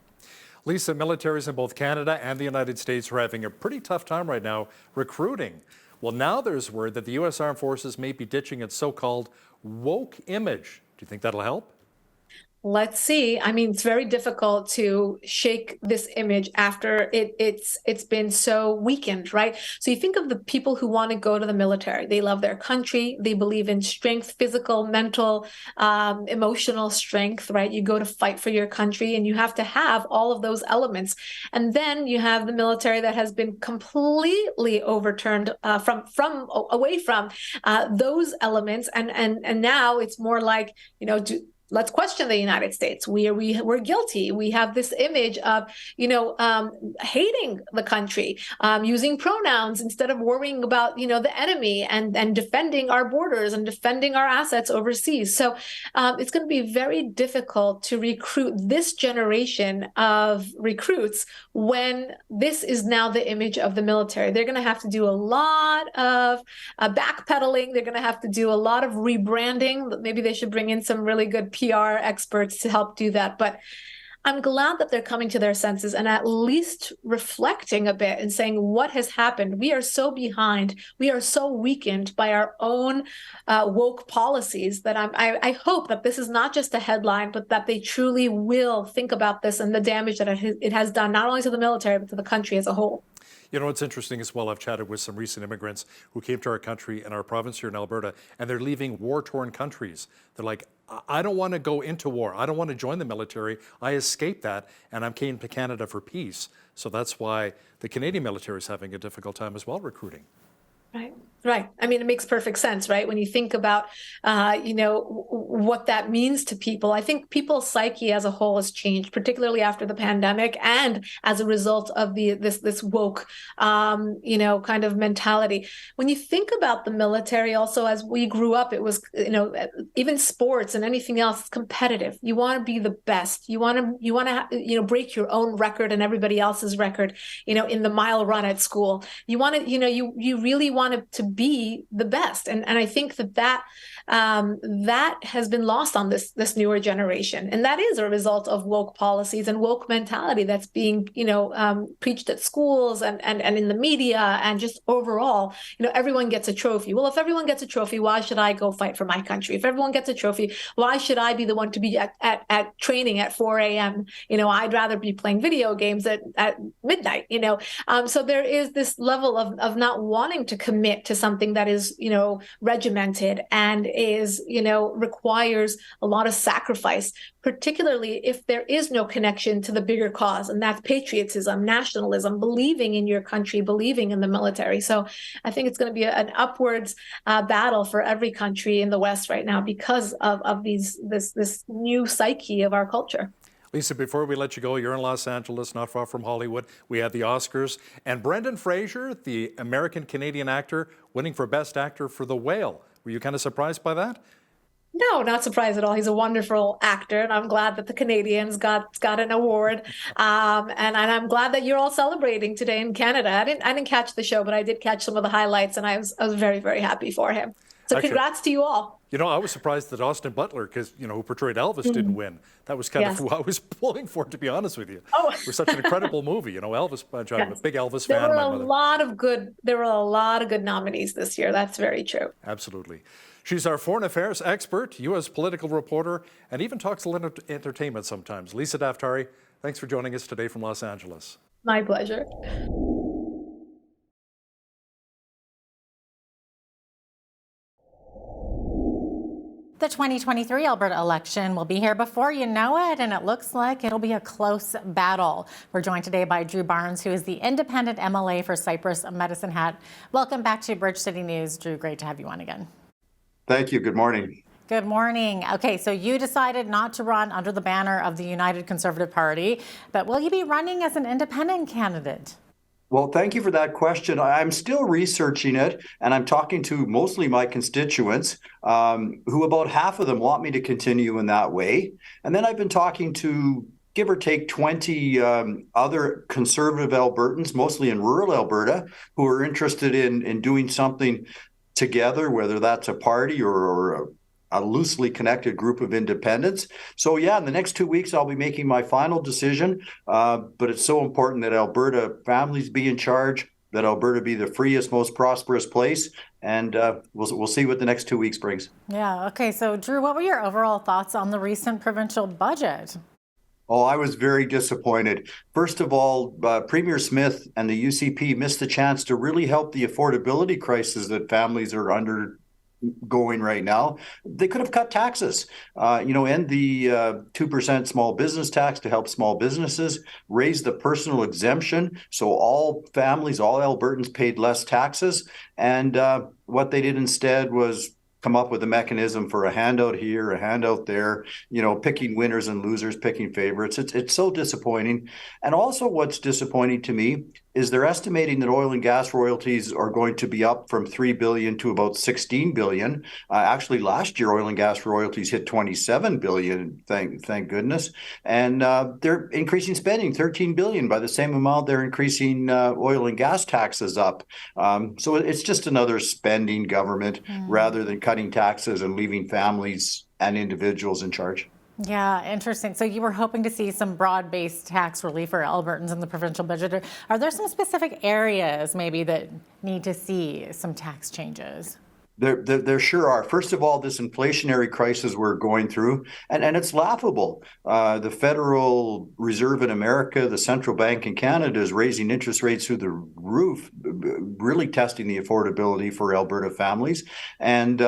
Lisa, militaries in both Canada and the United States are having a pretty tough time right now recruiting. Well, now there's word that the U.S. Armed Forces may be ditching its so-called woke image. Do you think that'll help? Let's see. I mean, it's very difficult to shake this image after it's been so weakened, right? So you think of the people who want to go to the military. They love their country. They believe in strength, physical, mental, emotional strength, right? You go to fight for your country and you have to have all of those elements. And then you have the military that has been completely overturned away from those elements. And now it's more like, let's question the United States. We're guilty. We have this image of, hating the country, using pronouns instead of worrying about, the enemy and defending our borders and defending our assets overseas. So it's going to be very difficult to recruit this generation of recruits when this is now the image of the military. They're going to have to do a lot of backpedaling. They're going to have to do a lot of rebranding. Maybe they should bring in some really good PR experts to help do that. But I'm glad that they're coming to their senses and at least reflecting a bit and saying what has happened. We are so behind. We are so weakened by our own woke policies that I hope that this is not just a headline, but that they truly will think about this and the damage that it has done, not only to the military, but to the country as a whole. It's interesting as well. I've chatted with some recent immigrants who came to our country and our province here in Alberta, and they're leaving war-torn countries. They're like, I don't want to go into war. I don't want to join the military. I escaped that, and I came to Canada for peace. So that's why the Canadian military is having a difficult time as well recruiting. Right. Right. I mean, it makes perfect sense, right? When you think about, what that means to people. I think people's psyche as a whole has changed, particularly after the pandemic, and as a result of this woke, kind of mentality. When you think about the military, also as we grew up, it was, even sports and anything else, competitive. You want to be the best. You want to, break your own record and everybody else's record. In the mile run at school, you want to, you really want to be the best, and I think that has been lost on this newer generation, and that is a result of woke policies and woke mentality that's being preached at schools and in the media, and just overall, everyone gets a trophy. Well, if everyone gets a trophy, why should I go fight for my country? If everyone gets a trophy, why should I be the one to be at training at 4 a.m.? I'd rather be playing video games at midnight. So there is this level of not wanting to commit to something that is, regimented and is, requires a lot of sacrifice, particularly if there is no connection to the bigger cause. And that's patriotism, nationalism, believing in your country, believing in the military. So I think it's going to be an upwards battle for every country in the West right now because of this new psyche of our culture. Lisa, before we let you go, you're in Los Angeles, not far from Hollywood. We had the Oscars, and Brendan Fraser, the American-Canadian actor, winning for Best Actor for The Whale. Were you kind of surprised by that? No, not surprised at all. He's a wonderful actor, and I'm glad that the Canadians got an award. And I'm glad that you're all celebrating today in Canada. I didn't catch the show, but I did catch some of the highlights, and I was very, very happy for him. So Actually, congrats to you all. I was surprised that Austin Butler, who portrayed Elvis, didn't win. That was kind of who I was pulling for, to be honest with you. Oh. It was such an incredible movie. Elvis, I'm a big Elvis fan. There were a lot of good nominees this year. That's very true. Absolutely. She's our foreign affairs expert, U.S. political reporter, and even talks a little entertainment sometimes. Lisa Daftari, thanks for joining us today from Los Angeles. My pleasure. The 2023 Alberta election will be here before you know it, and it looks like it'll be a close battle. We're joined today by Drew Barnes, who is the independent MLA for Cypress Medicine Hat. Welcome back to Bridge City News. Drew, great to have you on again. Thank you. Good morning. Good morning. Okay, so you decided not to run under the banner of the United Conservative Party, but will you be running as an independent candidate? Well, thank you for that question. I'm still researching it, and I'm talking to mostly my constituents, who about half of them want me to continue in that way. And then I've been talking to, give or take, 20 other conservative Albertans, mostly in rural Alberta, who are interested in doing something together, whether that's a party or a loosely connected group of independents. So yeah, in the next 2 weeks, I'll be making my final decision. But it's so important that Alberta families be in charge, that Alberta be the freest, most prosperous place. And we'll see what the next 2 weeks brings. Yeah. Okay. So Drew, what were your overall thoughts on the recent provincial budget? Oh, I was very disappointed. First of all, Premier Smith and the UCP missed the chance to really help the affordability crisis that families are undergoing right now. They could have cut taxes, end the 2% small business tax to help small businesses, raise the personal exemption so all families, all Albertans paid less taxes. And what they did instead was come up with a mechanism for a handout here, a handout there, picking winners and losers, picking favorites. It's so disappointing. And also what's disappointing to me is they're estimating that oil and gas royalties are going to be up from $3 billion to about $16 billion. Actually, last year, oil and gas royalties hit $27 billion, thank goodness. And they're increasing spending, $13 billion. By the same amount, they're increasing oil and gas taxes up. So it's just another spending government rather than cutting taxes and leaving families and individuals in charge. Yeah, interesting. So you were hoping to see some broad-based tax relief for Albertans in the provincial budget. Are there some specific areas maybe that need to see some tax changes? There sure are. First of all, this inflationary crisis we're going through, and it's laughable. The Federal Reserve in America, the central bank in Canada, is raising interest rates through the roof, really testing the affordability for Alberta families. And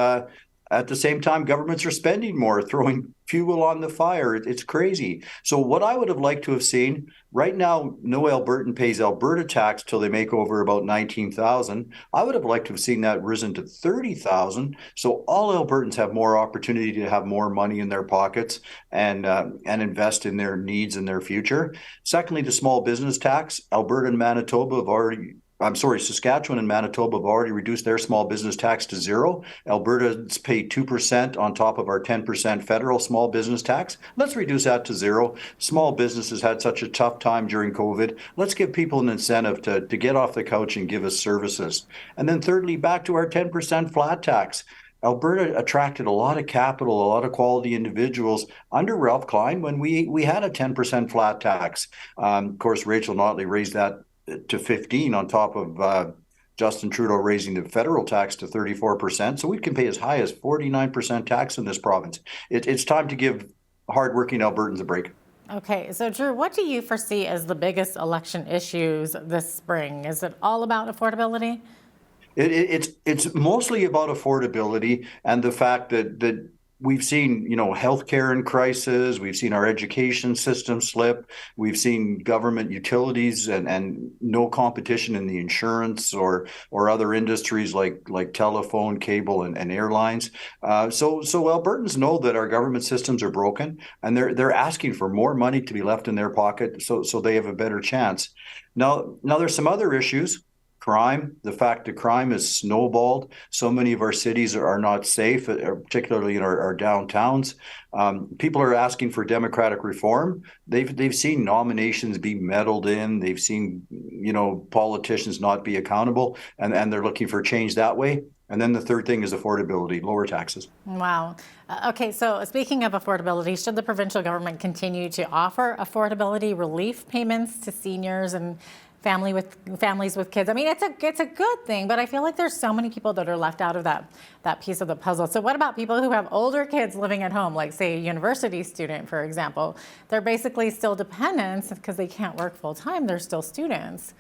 At the same time, governments are spending more, throwing fuel on the fire. It's crazy. So what I would have liked to have seen, right now, no Albertan pays Alberta tax till they make over about $19,000. I would have liked to have seen that risen to $30,000. So all Albertans have more opportunity to have more money in their pockets and invest in their needs and their future. Secondly, the small business tax. Alberta and Manitoba have already Saskatchewan and Manitoba have already reduced their small business tax to zero. Alberta's paid 2% on top of our 10% federal small business tax. Let's reduce that to zero. Small businesses had such a tough time during COVID. Let's give people an incentive to get off the couch and give us services. And then thirdly, back to our 10% flat tax. Alberta attracted a lot of capital, a lot of quality individuals under Ralph Klein when we had a 10% flat tax. Of course, Rachel Notley raised that to 15 on top of Justin Trudeau raising the federal tax to 34%. So we can pay as high as 49% tax in this province. It's time to give hardworking Albertans a break. Okay, so Drew, what do you foresee as the biggest election issues this spring? Is it all about affordability? It's mostly about affordability and the fact that we've seen, healthcare in crisis. We've seen our education system slip. We've seen government utilities and no competition in the insurance or other industries like telephone, cable, and airlines. So Albertans know that our government systems are broken, and they're asking for more money to be left in their pocket so they have a better chance. Now there's some other issues. Crime, the fact that crime has snowballed. So many of our cities are not safe, particularly in our downtowns. People are asking for democratic reform. They've seen nominations be meddled in. They've seen, politicians not be accountable, and they're looking for change that way. And then the third thing is affordability, lower taxes. Wow. Okay, so speaking of affordability, should the provincial government continue to offer affordability relief payments to seniors and families with kids? I mean, it's a good thing, but I feel like there's so many people that are left out of that piece of the puzzle. So what about people who have older kids living at home, like say a university student, for example? They're basically still dependents because they can't work full time. They're still students.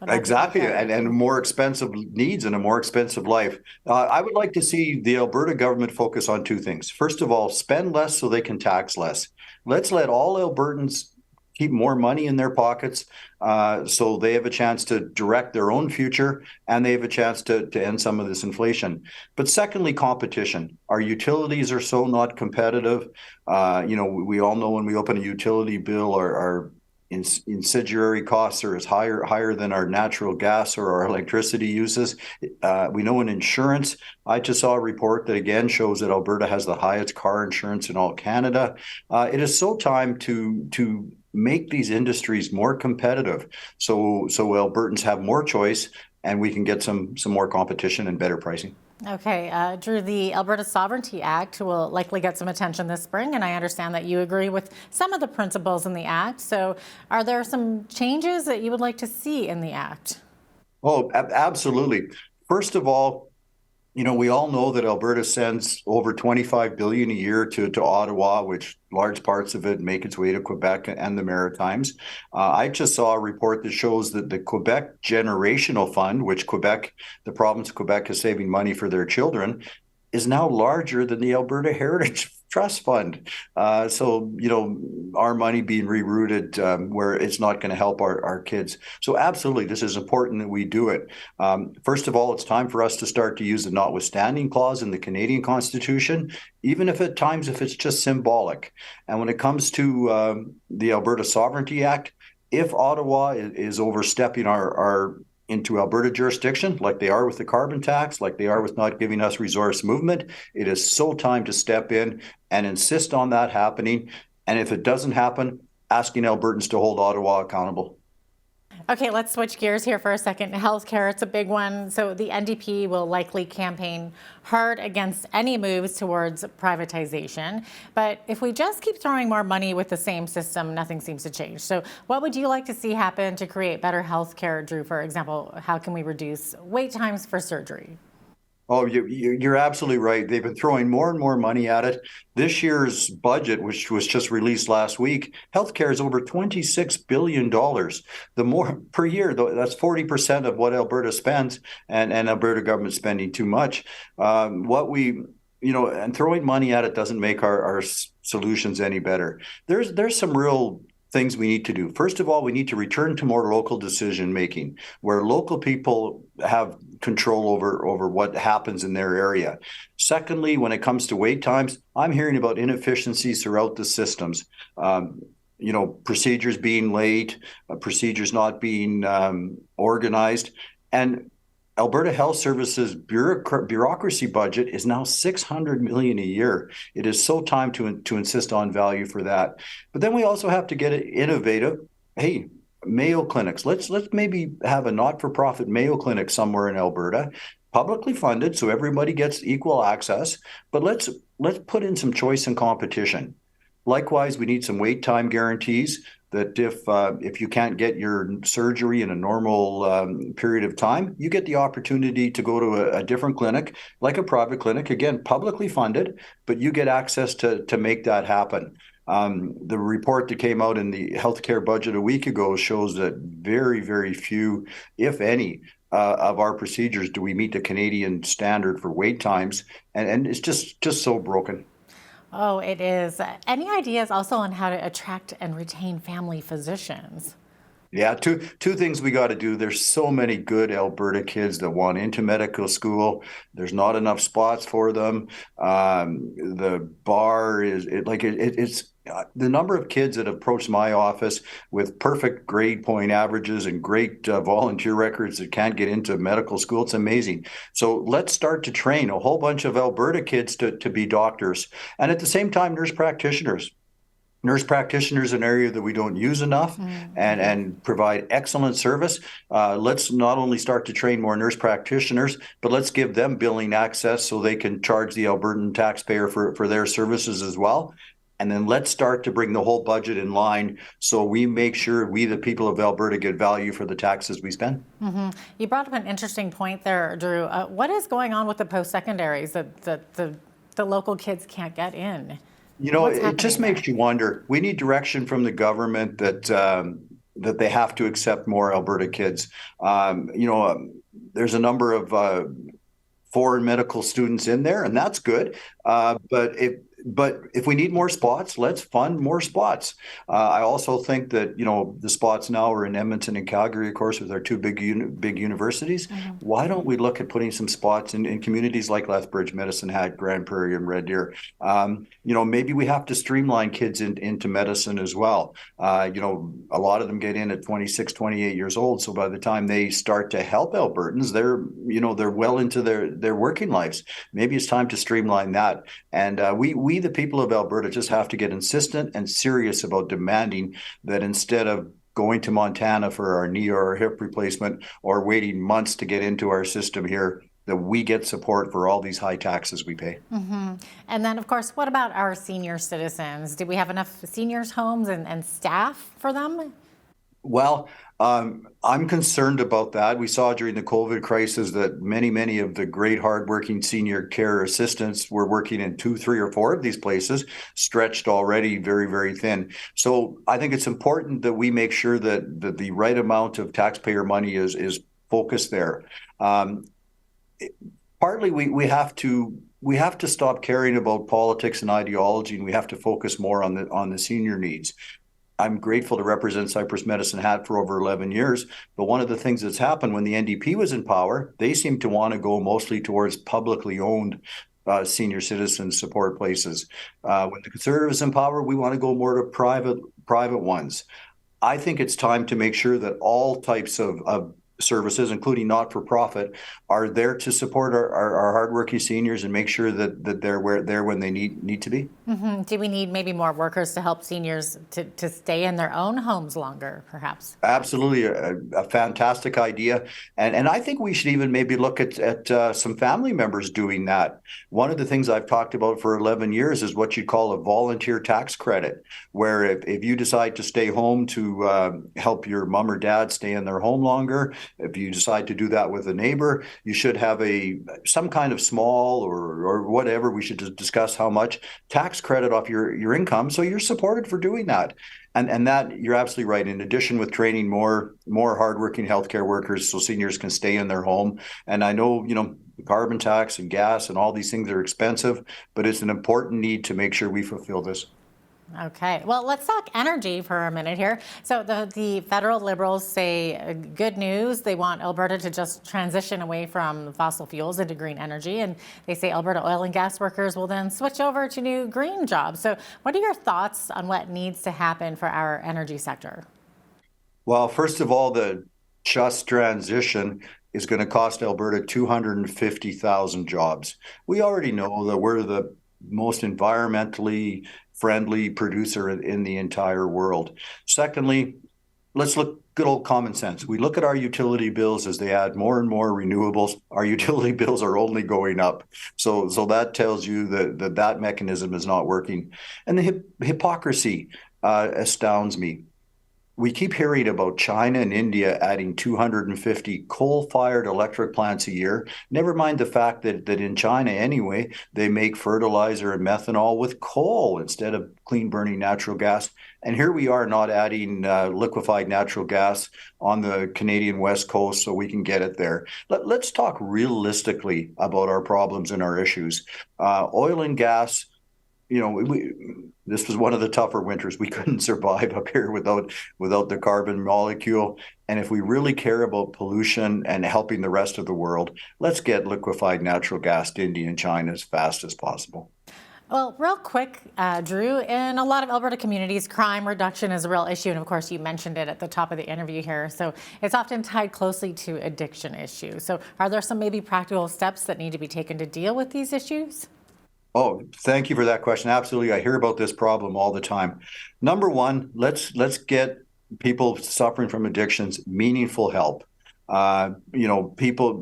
Exactly, and more expensive needs and a more expensive life. I would like to see the Alberta government focus on two things. First of all, spend less so they can tax less. Let's let all Albertans keep more money in their pockets so they have a chance to direct their own future and they have a chance to end some of this inflation. But secondly, competition. Our utilities are so not competitive. We all know when we open a utility bill, our incendiary costs are as higher than our natural gas or our electricity uses. We know in insurance, I just saw a report that again shows that Alberta has the highest car insurance in all Canada. It is so time to make these industries more competitive so Albertans have more choice and we can get some more competition and better pricing. Okay, Drew, the Alberta Sovereignty Act will likely get some attention this spring, and I understand that you agree with some of the principles in the Act. So are there some changes that you would like to see in the Act? Oh, absolutely. First of all, we all know that Alberta sends over $25 billion a year to Ottawa, which large parts of it make its way to Quebec and the Maritimes. I just saw a report that shows that the Quebec Generational Fund, which the province of Quebec is saving money for their children, is now larger than the Alberta Heritage Trust Fund. So, our money being rerouted where it's not going to help our kids. So absolutely, this is important that we do it. First of all, it's time for us to start to use the notwithstanding clause in the Canadian Constitution, even if at times if it's just symbolic. And when it comes to the Alberta Sovereignty Act, if Ottawa is overstepping our into Alberta jurisdiction, like they are with the carbon tax, like they are with not giving us resource movement, it is so time to step in and insist on that happening. And if it doesn't happen, asking Albertans to hold Ottawa accountable. Okay, let's switch gears here for a second. Healthcare, it's a big one. So the NDP will likely campaign hard against any moves towards privatization. But if we just keep throwing more money with the same system, nothing seems to change. So what would you like to see happen to create better healthcare, Drew? For example, how can we reduce wait times for surgery? Oh, you're absolutely right. They've been throwing more and more money at it. This year's budget, which was just released last week, healthcare is over $26 billion. The more per year, though, that's 40% of what Alberta spends, and Alberta government spending too much. and throwing money at it doesn't make our solutions any better. There's some real things we need to do. First of all, we need to return to more local decision making, where local people have control over what happens in their area. Secondly, when it comes to wait times, I'm hearing about inefficiencies throughout the systems. Procedures being late, procedures not being organized, and Alberta Health Services bureaucracy budget is now $600 million a year. It is so time to insist on value for that. But then we also have to get it innovative. Hey, Mayo clinics. Let's maybe have a not-for-profit Mayo clinic somewhere in Alberta, publicly funded, so everybody gets equal access. But let's put in some choice and competition. Likewise, we need some wait time guarantees that if you can't get your surgery in a normal period of time, you get the opportunity to go to a different clinic, like a private clinic, again, publicly funded, but you get access to make that happen. The report that came out in the healthcare budget a week ago shows that very, very few, if any, of our procedures do we meet the Canadian standard for wait times, and it's just so broken. Oh, it is. Any ideas also on how to attract and retain family physicians? Yeah, two things we got to do. There's so many good Alberta kids that want into medical school. There's not enough spots for them. The bar is it's the number of kids that approach my office with perfect grade point averages and great volunteer records that can't get into medical school. It's amazing. So let's start to train a whole bunch of Alberta kids to be doctors, and at the same time, nurse practitioners. Nurse practitioners, an area that we don't use enough, and provide excellent service. Let's not only start to train more nurse practitioners, but let's give them billing access so they can charge the Albertan taxpayer for their services as well. And then let's start to bring the whole budget in line so we make sure we, the people of Alberta, get value for the taxes we spend. Mm-hmm. You brought up an interesting point there, Drew. What is going on with the post-secondaries that the local kids can't get in? It just makes you wonder. We need direction from the government that they have to accept more Alberta kids. There's a number of foreign medical students in there, and that's good. But if we need more spots, let's fund more spots. I also think that, the spots now are in Edmonton and Calgary, of course, with our two big universities. Mm-hmm. Why don't we look at putting some spots in communities like Lethbridge, Medicine Hat, Grand Prairie, and Red Deer? Maybe we have to streamline kids into medicine as well. A lot of them get in at 26, 28 years old. So by the time they start to help Albertans, they're well into their working lives. Maybe it's time to streamline that. And we, the people of Alberta, just have to get insistent and serious about demanding that instead of going to Montana for our knee or our hip replacement or waiting months to get into our system here, that we get support for all these high taxes we pay. Mm-hmm. And then, of course, what about our senior citizens? Do we have enough seniors' homes and staff for them? Well, I'm concerned about that. We saw during the COVID crisis that many of the great hardworking senior care assistants were working in 2, 3, or 4 of these places, stretched already very, very thin. So I think it's important that we make sure that the right amount of taxpayer money is focused there. Partly we have to stop caring about politics and ideology, and we have to focus more on the senior needs. I'm grateful to represent Cypress Medicine Hat for over 11 years, but one of the things that's happened when the NDP was in power, they seem to want to go mostly towards publicly owned senior citizen support places. When the Conservatives in power, we want to go more to private ones. I think it's time to make sure that all types of services, including not-for-profit, are there to support our hardworking seniors and make sure that they're there when they need to be. Mm-hmm. Do we need maybe more workers to help seniors to stay in their own homes longer, perhaps? Absolutely, a fantastic idea. And I think we should even maybe look at some family members doing that. One of the things I've talked about for 11 years is what you'd call a volunteer tax credit, where if you decide to stay home to help your mom or dad stay in their home longer, If you decide to do that with a neighbor, you should have some kind of small or whatever. We should just discuss how much tax credit off your income, so you're supported for doing that. And that, you're absolutely right. In addition, with training more hardworking healthcare workers so seniors can stay in their home. And I know, the carbon tax and gas and all these things are expensive, but it's an important need to make sure we fulfill this. Okay, well, let's talk energy for a minute here. So the federal Liberals say good news. They want Alberta to just transition away from fossil fuels into green energy. And they say Alberta oil and gas workers will then switch over to new green jobs. So what are your thoughts on what needs to happen for our energy sector? Well, first of all, the just transition is going to cost Alberta 250,000 jobs. We already know that we're the most environmentally friendly producer in the entire world. Secondly, let's look good old common sense. We look at our utility bills as they add more and more renewables. Our utility bills are only going up. So that tells you that mechanism is not working. And the hypocrisy astounds me. We keep hearing about China and India adding 250 coal-fired electric plants a year. Never mind the fact that in China anyway, they make fertilizer and methanol with coal instead of clean-burning natural gas. And here we are not adding liquefied natural gas on the Canadian West Coast so we can get it there. Let's talk realistically about our problems and our issues. Oil and gas, this was one of the tougher winters. We couldn't survive up here without the carbon molecule. And if we really care about pollution and helping the rest of the world, let's get liquefied natural gas to India and China as fast as possible. Well, real quick, Drew, in a lot of Alberta communities, crime reduction is a real issue. And of course, you mentioned it at the top of the interview here. So it's often tied closely to addiction issues. So are there some maybe practical steps that need to be taken to deal with these issues? Oh, thank you for that question. Absolutely. I hear about this problem all the time. Number one, let's get people suffering from addictions meaningful help. People,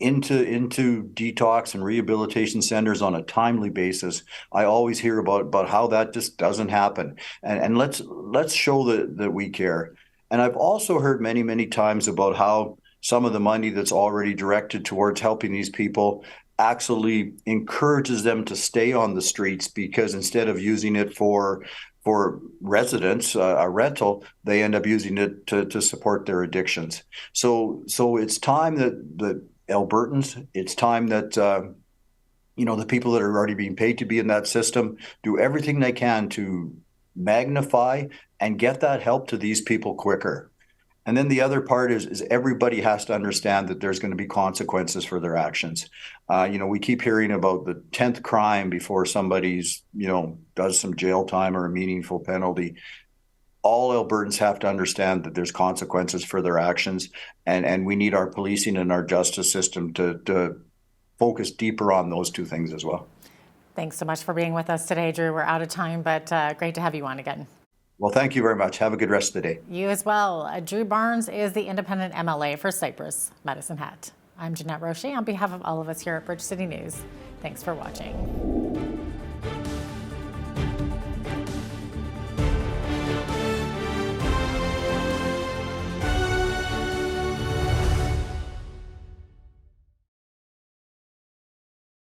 into detox and rehabilitation centers on a timely basis. I always hear about how that just doesn't happen. And let's show that we care. And I've also heard many, many times about how some of the money that's already directed towards helping these people actually encourages them to stay on the streets, because instead of using it for residents, a rental, they end up using it to support their addictions. So it's time that Albertans, it's time that the people that are already being paid to be in that system do everything they can to magnify and get that help to these people quicker. And then the other part is everybody has to understand that there's going to be consequences for their actions. We keep hearing about the 10th crime before somebody's, does some jail time or a meaningful penalty. All Albertans have to understand that there's consequences for their actions, and we need our policing and our justice system to focus deeper on those two things as well. Thanks so much for being with us today, Drew. We're out of time, but great to have you on again. Well, thank you very much. Have a good rest of the day. You as well. Drew Barnes is the independent MLA for Cypress, Medicine Hat. I'm Jeanette Roche on behalf of all of us here at Bridge City News. Thanks for watching.